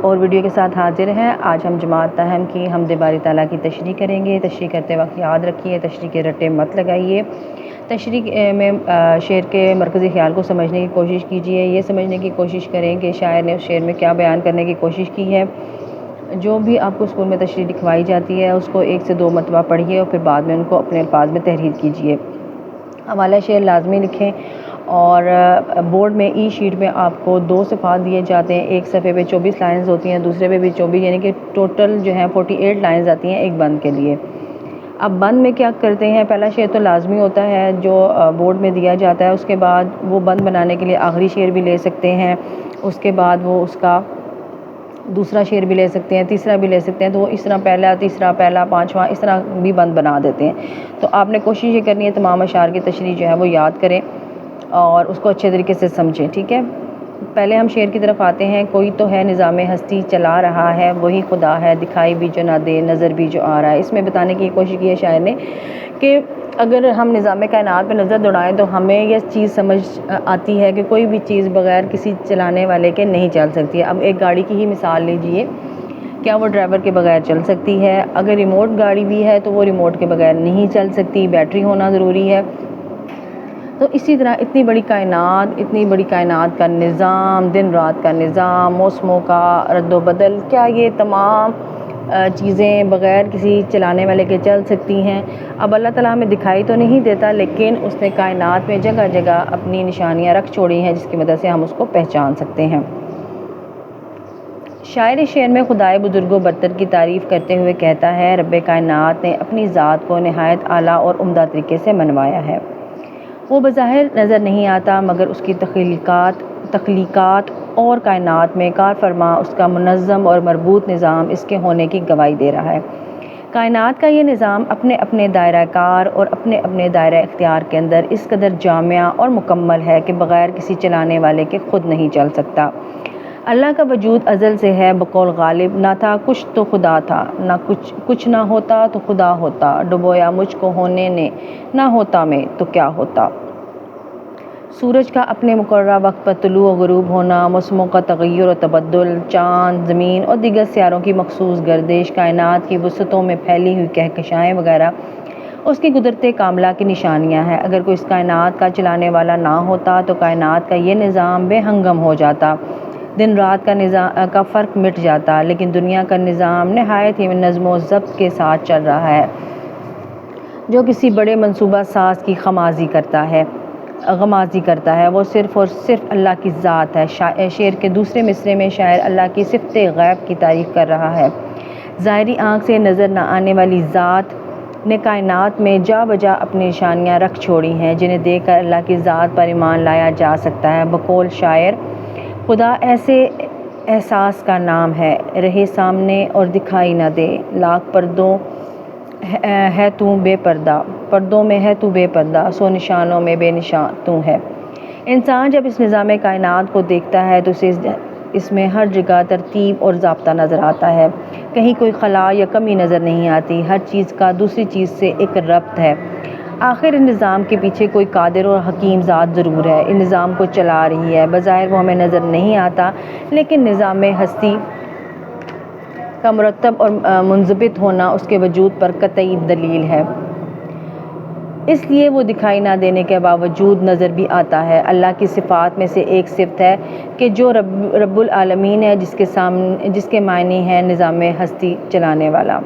اور ویڈیو کے ساتھ حاضر ہیں۔ آج ہم جماعت تاہم کی حمد باری تعالیٰ کی تشریح کریں گے۔ تشریح کرتے وقت یاد رکھیے تشریح کے رٹے مت لگائیے۔ تشریح میں شعر کے مرکزی خیال کو سمجھنے کی کوشش کیجیے۔ یہ سمجھنے کی کوشش کریں کہ شاعر نے اس شعر میں کیا بیان کرنے کی کوشش کی ہے۔ جو بھی آپ کو اسکول میں تشریح لکھوائی جاتی ہے اس کو 1 سے 2 مرتبہ پڑھیے اور پھر بعد میں ان کو اپنے الفاظ میں تحریر کیجیے۔ حوالہ شعر لازمی لکھیں اور بورڈ میں ای شیٹ میں آپ کو 2 صفحات دیے جاتے ہیں۔ ایک صفحے پہ 24 لائنز ہوتی ہیں، دوسرے پہ بھی 24، یعنی کہ ٹوٹل جو ہیں 48 لائنز آتی ہیں ایک بند کے لیے۔ اب بند میں کیا کرتے ہیں، پہلا شعر تو لازمی ہوتا ہے جو بورڈ میں دیا جاتا ہے، اس کے بعد وہ بند بنانے کے لیے آخری شعر بھی لے سکتے ہیں، اس کے بعد وہ اس کا دوسرا شعر بھی لے سکتے ہیں، تیسرا بھی لے سکتے ہیں، تو وہ اس طرح پہلا، تیسرا، پہلا، پانچواں اس طرح بھی بند بنا دیتے ہیں۔ تو آپ نے کوشش یہ کرنی ہے تمام اشعار کی تشریح جو ہے وہ یاد کریں اور اس کو اچھے طریقے سے سمجھیں، ٹھیک ہے۔ پہلے ہم شعر کی طرف آتے ہیں۔ کوئی تو ہے نظام ہستی چلا رہا ہے، وہی خدا ہے، دکھائی بھی جو نہ دے، نظر بھی جو آ رہا ہے۔ اس میں بتانے کی کوشش کی ہے شاعر نے کہ اگر ہم نظام کائنات پہ نظر دوڑائیں تو ہمیں یہ چیز سمجھ آتی ہے کہ کوئی بھی چیز بغیر کسی چلانے والے کے نہیں چل سکتی ہے۔ اب ایک گاڑی کی ہی مثال لیجئے، کیا وہ ڈرائیور کے بغیر چل سکتی ہے؟ اگر ریموٹ گاڑی بھی ہے تو وہ ریموٹ کے بغیر نہیں چل سکتی، بیٹری ہونا ضروری ہے۔ تو اسی طرح اتنی بڑی کائنات کا نظام، دن رات کا نظام، موسموں کا رد و بدل، کیا یہ تمام چیزیں بغیر کسی چلانے والے کے چل سکتی ہیں؟ اب اللہ تعالیٰ ہمیں دکھائی تو نہیں دیتا، لیکن اس نے کائنات میں جگہ جگہ اپنی نشانیاں رکھ چھوڑی ہیں جس کی مدد سے ہم اس کو پہچان سکتے ہیں۔ شاعر شعر میں خدائے بزرگ و برتر کی تعریف کرتے ہوئے کہتا ہے، رب کائنات نے اپنی ذات کو نہایت اعلیٰ اور عمدہ طریقے سے منوایا ہے۔ وہ بظاہر نظر نہیں آتا مگر اس کی تخلیقات اور کائنات میں کار فرما اس کا منظم اور مربوط نظام اس کے ہونے کی گواہی دے رہا ہے۔ کائنات کا یہ نظام اپنے اپنے دائرہ کار اور اپنے اپنے دائرہ اختیار کے اندر اس قدر جامع اور مکمل ہے کہ بغیر کسی چلانے والے کے خود نہیں چل سکتا۔ اللہ کا وجود ازل سے ہے، بقول غالب نہ تھا کچھ تو خدا تھا، نہ کچھ نہ ہوتا تو خدا ہوتا، ڈبویا مجھ کو ہونے نے، نہ ہوتا میں تو کیا ہوتا۔ سورج کا اپنے مقررہ وقت پر طلوع و غروب ہونا، موسموں کا تغیر و تبدل، چاند، زمین اور دیگر سیاروں کی مخصوص گردش، کائنات کی وسعتوں میں پھیلی ہوئی کہکشائیں وغیرہ اس کی قدرت کاملہ کی نشانیاں ہیں۔ اگر کوئی اس کائنات کا چلانے والا نہ ہوتا تو کائنات کا یہ نظام بے ہنگم ہو جاتا، دن رات کا فرق مٹ جاتا، لیکن دنیا کا نظام نہایت ہی نظم و ضبط کے ساتھ چل رہا ہے، جو کسی بڑے منصوبہ ساز کی غمازی کرتا ہے، وہ صرف اور صرف اللہ کی ذات ہے۔ شعر کے دوسرے مصرعے میں شاعر اللہ کی صفت غیب کی تعریف کر رہا ہے۔ ظاہری آنکھ سے نظر نہ آنے والی ذات نے کائنات میں جا بجا اپنی نشانیاں رکھ چھوڑی ہیں جنہیں دیکھ کر اللہ کی ذات پر ایمان لایا جا سکتا ہے۔ بقول شاعر، خدا ایسے احساس کا نام ہے، رہے سامنے اور دکھائی نہ دے، لاکھ پردوں ہے تو بے پردہ، پردوں میں ہے تو بے پردہ، سو نشانوں میں بے نشان تو ہے۔ انسان جب اس نظام کائنات کو دیکھتا ہے تو اسے اس میں ہر جگہ ترتیب اور ضابطہ نظر آتا ہے، کہیں کوئی خلا یا کمی نظر نہیں آتی، ہر چیز کا دوسری چیز سے ایک ربط ہے۔ آخر ان نظام کے پیچھے کوئی قادر اور حکیم ذات ضرور ہے، ان نظام کو چلا رہی ہے، بظاہر وہ ہمیں نظر نہیں آتا، لیکن نظام ہستی کا مرتب اور منضبط ہونا اس کے وجود پر قطعی دلیل ہے، اس لیے وہ دکھائی نہ دینے کے باوجود نظر بھی آتا ہے۔ اللہ کی صفات میں سے ایک صفت ہے کہ جو رب العالمین ہے، جس کے معنی ہے نظام ہستی چلانے والا۔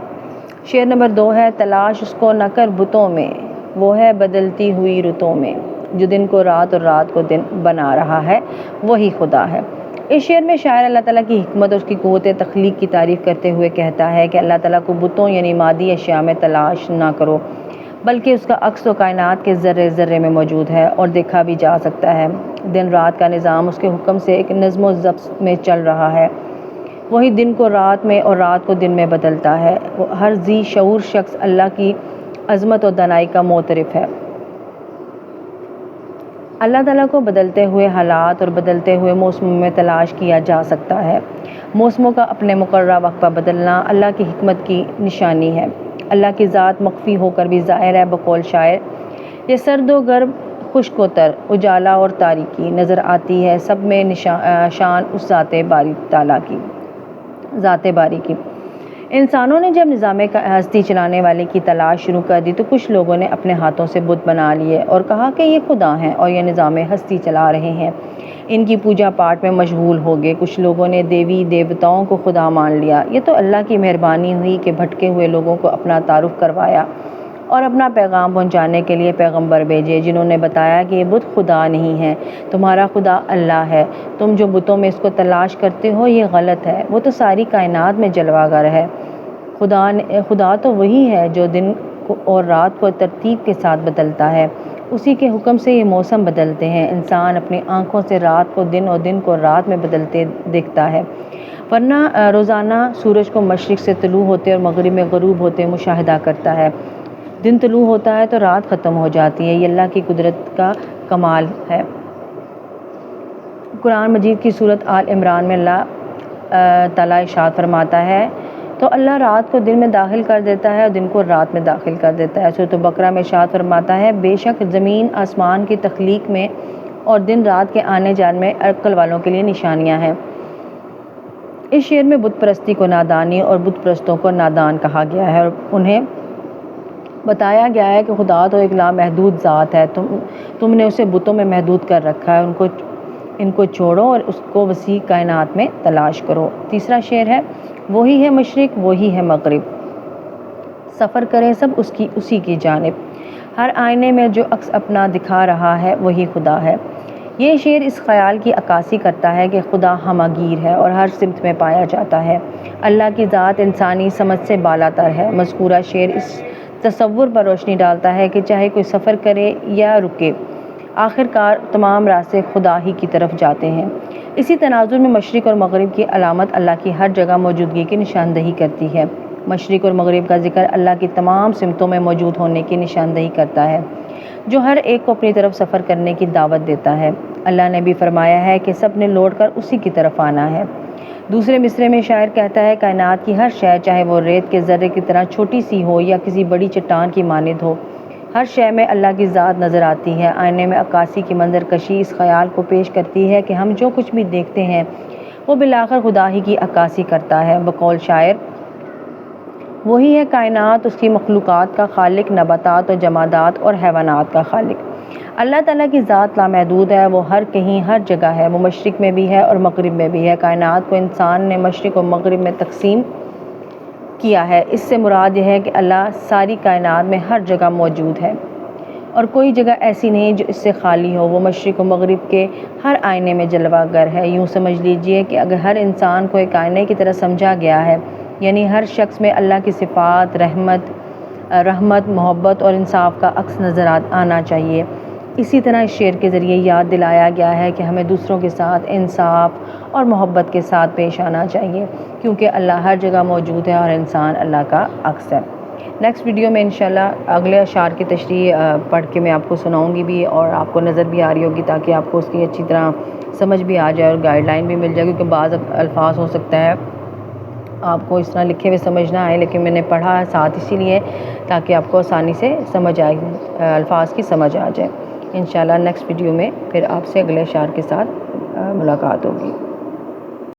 شعر نمبر 2 ہے، تلاش اس کو نہ کر بتوں میں، وہ ہے بدلتی ہوئی رتوں میں، جو دن کو رات اور رات کو دن بنا رہا ہے، وہی خدا ہے۔ اس شعر میں شاعر اللہ تعالیٰ کی حکمت اور اس کی قوت تخلیق کی تعریف کرتے ہوئے کہتا ہے کہ اللہ تعالیٰ کو بتوں یعنی مادی اشیاء میں تلاش نہ کرو، بلکہ اس کا عکس و کائنات کے ذرے ذرے میں موجود ہے اور دیکھا بھی جا سکتا ہے۔ دن رات کا نظام اس کے حکم سے ایک نظم و ضبط میں چل رہا ہے، وہی دن کو رات میں اور رات کو دن میں بدلتا ہے۔ ہر ذی شعور شخص اللہ کی عظمت و دانائی کا معترف ہے۔ اللہ تعالیٰ کو بدلتے ہوئے حالات اور بدلتے ہوئے موسموں میں تلاش کیا جا سکتا ہے۔ موسموں کا اپنے مقررہ وقت پر بدلنا اللہ کی حکمت کی نشانی ہے۔ اللہ کی ذات مخفی ہو کر بھی ظاہر ہے۔ بقول شاعر، یہ سرد و گرم، خشک و تر، اجالا اور تاریکی نظر آتی ہے، سب میں شان اس ذات باری تعالیٰ کی۔ ذات باری کی۔ انسانوں نے جب نظام ہستی چلانے والے کی تلاش شروع کر دی تو کچھ لوگوں نے اپنے ہاتھوں سے بت بنا لیے اور کہا کہ یہ خدا ہیں اور یہ نظام ہستی چلا رہے ہیں، ان کی پوجا پاٹ میں مشغول ہو گئے۔ کچھ لوگوں نے دیوی دیوتاؤں کو خدا مان لیا۔ یہ تو اللہ کی مہربانی ہوئی کہ بھٹکے ہوئے لوگوں کو اپنا تعارف کروایا اور اپنا پیغام پہنچانے کے لیے پیغمبر بھیجے، جنہوں نے بتایا کہ یہ بت خدا نہیں ہے، تمہارا خدا اللہ ہے، تم جو بتوں میں اس کو تلاش کرتے ہو یہ غلط ہے، وہ تو ساری کائنات میں جلوہ گر ہے۔ خدا تو وہی ہے جو دن اور رات کو ترتیب کے ساتھ بدلتا ہے، اسی کے حکم سے یہ موسم بدلتے ہیں۔ انسان اپنی آنکھوں سے رات کو دن اور دن کو رات میں بدلتے دیکھتا ہے، ورنہ روزانہ سورج کو مشرق سے طلوع ہوتے اور مغرب میں غروب ہوتے مشاہدہ کرتا ہے۔ دن طلوع ہوتا ہے تو رات ختم ہو جاتی ہے، یہ اللہ کی قدرت کا کمال ہے۔ قرآن مجید کی سورۃ آل عمران میں اللہ تعالیٰ ارشاد فرماتا ہے تو اللہ رات کو دن میں داخل کر دیتا ہے اور دن کو رات میں داخل کر دیتا ہے۔ سورۃ بقرہ میں ارشاد فرماتا ہے بے شک زمین آسمان کی تخلیق میں اور دن رات کے آنے جانے میں عقل والوں کے لیے نشانیاں ہیں۔ اس شعر میں بت پرستی کو نادانی اور بت پرستوں کو نادان کہا گیا ہے اور انہیں بتایا گیا ہے کہ خدا تو ایک لامحدود ذات ہے، تم نے اسے بتوں میں محدود کر رکھا ہے، ان کو چھوڑو اور اس کو وسیع کائنات میں تلاش کرو۔ تیسرا شعر ہے وہی ہے مشرق وہی ہے مغرب، سفر کریں سب اسی کی جانب، ہر آئینے میں جو عکس اپنا دکھا رہا ہے وہی خدا ہے۔ یہ شعر اس خیال کی عکاسی کرتا ہے کہ خدا ہمہ گیر ہے اور ہر سمت میں پایا جاتا ہے۔ اللہ کی ذات انسانی سمجھ سے بالا تر ہے۔ مذکورہ شعر اس تصور پر روشنی ڈالتا ہے کہ چاہے کوئی سفر کرے یا رکے، آخر کار تمام راستے خدا ہی کی طرف جاتے ہیں۔ اسی تناظر میں مشرق اور مغرب کی علامت اللہ کی ہر جگہ موجودگی کی نشاندہی کرتی ہے۔ مشرق اور مغرب کا ذکر اللہ کی تمام سمتوں میں موجود ہونے کی نشاندہی کرتا ہے، جو ہر ایک کو اپنی طرف سفر کرنے کی دعوت دیتا ہے۔ اللہ نے بھی فرمایا ہے کہ سب نے لوٹ کر اسی کی طرف آنا ہے۔ دوسرے مصرعے میں شاعر کہتا ہے کائنات کی ہر شے چاہے وہ ریت کے ذرے کی طرح چھوٹی سی ہو یا کسی بڑی چٹان کی مانند ہو، ہر شے میں اللہ کی ذات نظر آتی ہے۔ آئینے میں عکاسی کی منظر کشی اس خیال کو پیش کرتی ہے کہ ہم جو کچھ بھی دیکھتے ہیں وہ بالآخر خدا ہی کی عکاسی کرتا ہے۔ بقول شاعر وہی ہے کائنات اس کی مخلوقات کا خالق، نباتات اور جمادات اور حیوانات کا خالق۔ اللہ تعالیٰ کی ذات لامحدود ہے، وہ ہر کہیں ہر جگہ ہے، وہ مشرق میں بھی ہے اور مغرب میں بھی ہے۔ کائنات کو انسان نے مشرق اور مغرب میں تقسیم کیا ہے، اس سے مراد یہ ہے کہ اللہ ساری کائنات میں ہر جگہ موجود ہے اور کوئی جگہ ایسی نہیں جو اس سے خالی ہو۔ وہ مشرق و مغرب کے ہر آئینے میں جلوہ گر ہے۔ یوں سمجھ لیجئے کہ اگر ہر انسان کو ایک آئینے کی طرح سمجھا گیا ہے، یعنی ہر شخص میں اللہ کی صفات، رحمت، محبت اور انصاف کا عکس نظر آنا چاہیے۔ اسی طرح اس شعر کے ذریعے یاد دلایا گیا ہے کہ ہمیں دوسروں کے ساتھ انصاف اور محبت کے ساتھ پیش آنا چاہیے، کیونکہ اللہ ہر جگہ موجود ہے اور انسان اللہ کا عکس ہے۔ نیکسٹ ویڈیو میں انشاءاللہ اگلے اشعار کی تشریح پڑھ کے میں آپ کو سناؤں گی بھی اور آپ کو نظر بھی آ رہی ہوگی تاکہ آپ کو اس کی اچھی طرح سمجھ بھی آ جائے اور گائیڈ لائن بھی مل جائے، کیونکہ بعض الفاظ ہو سکتا ہے آپ کو اس طرح لکھے ہوئے سمجھ نہ آئے، لیکن میں نے پڑھا ہے ساتھ اسی لیے تاکہ آپ کو آسانی سے سمجھ آئے، الفاظ کی سمجھ آ جائے۔ انشاءاللہ نیکسٹ ویڈیو میں پھر آپ سے اگلے اشعار کے ساتھ ملاقات ہوگی۔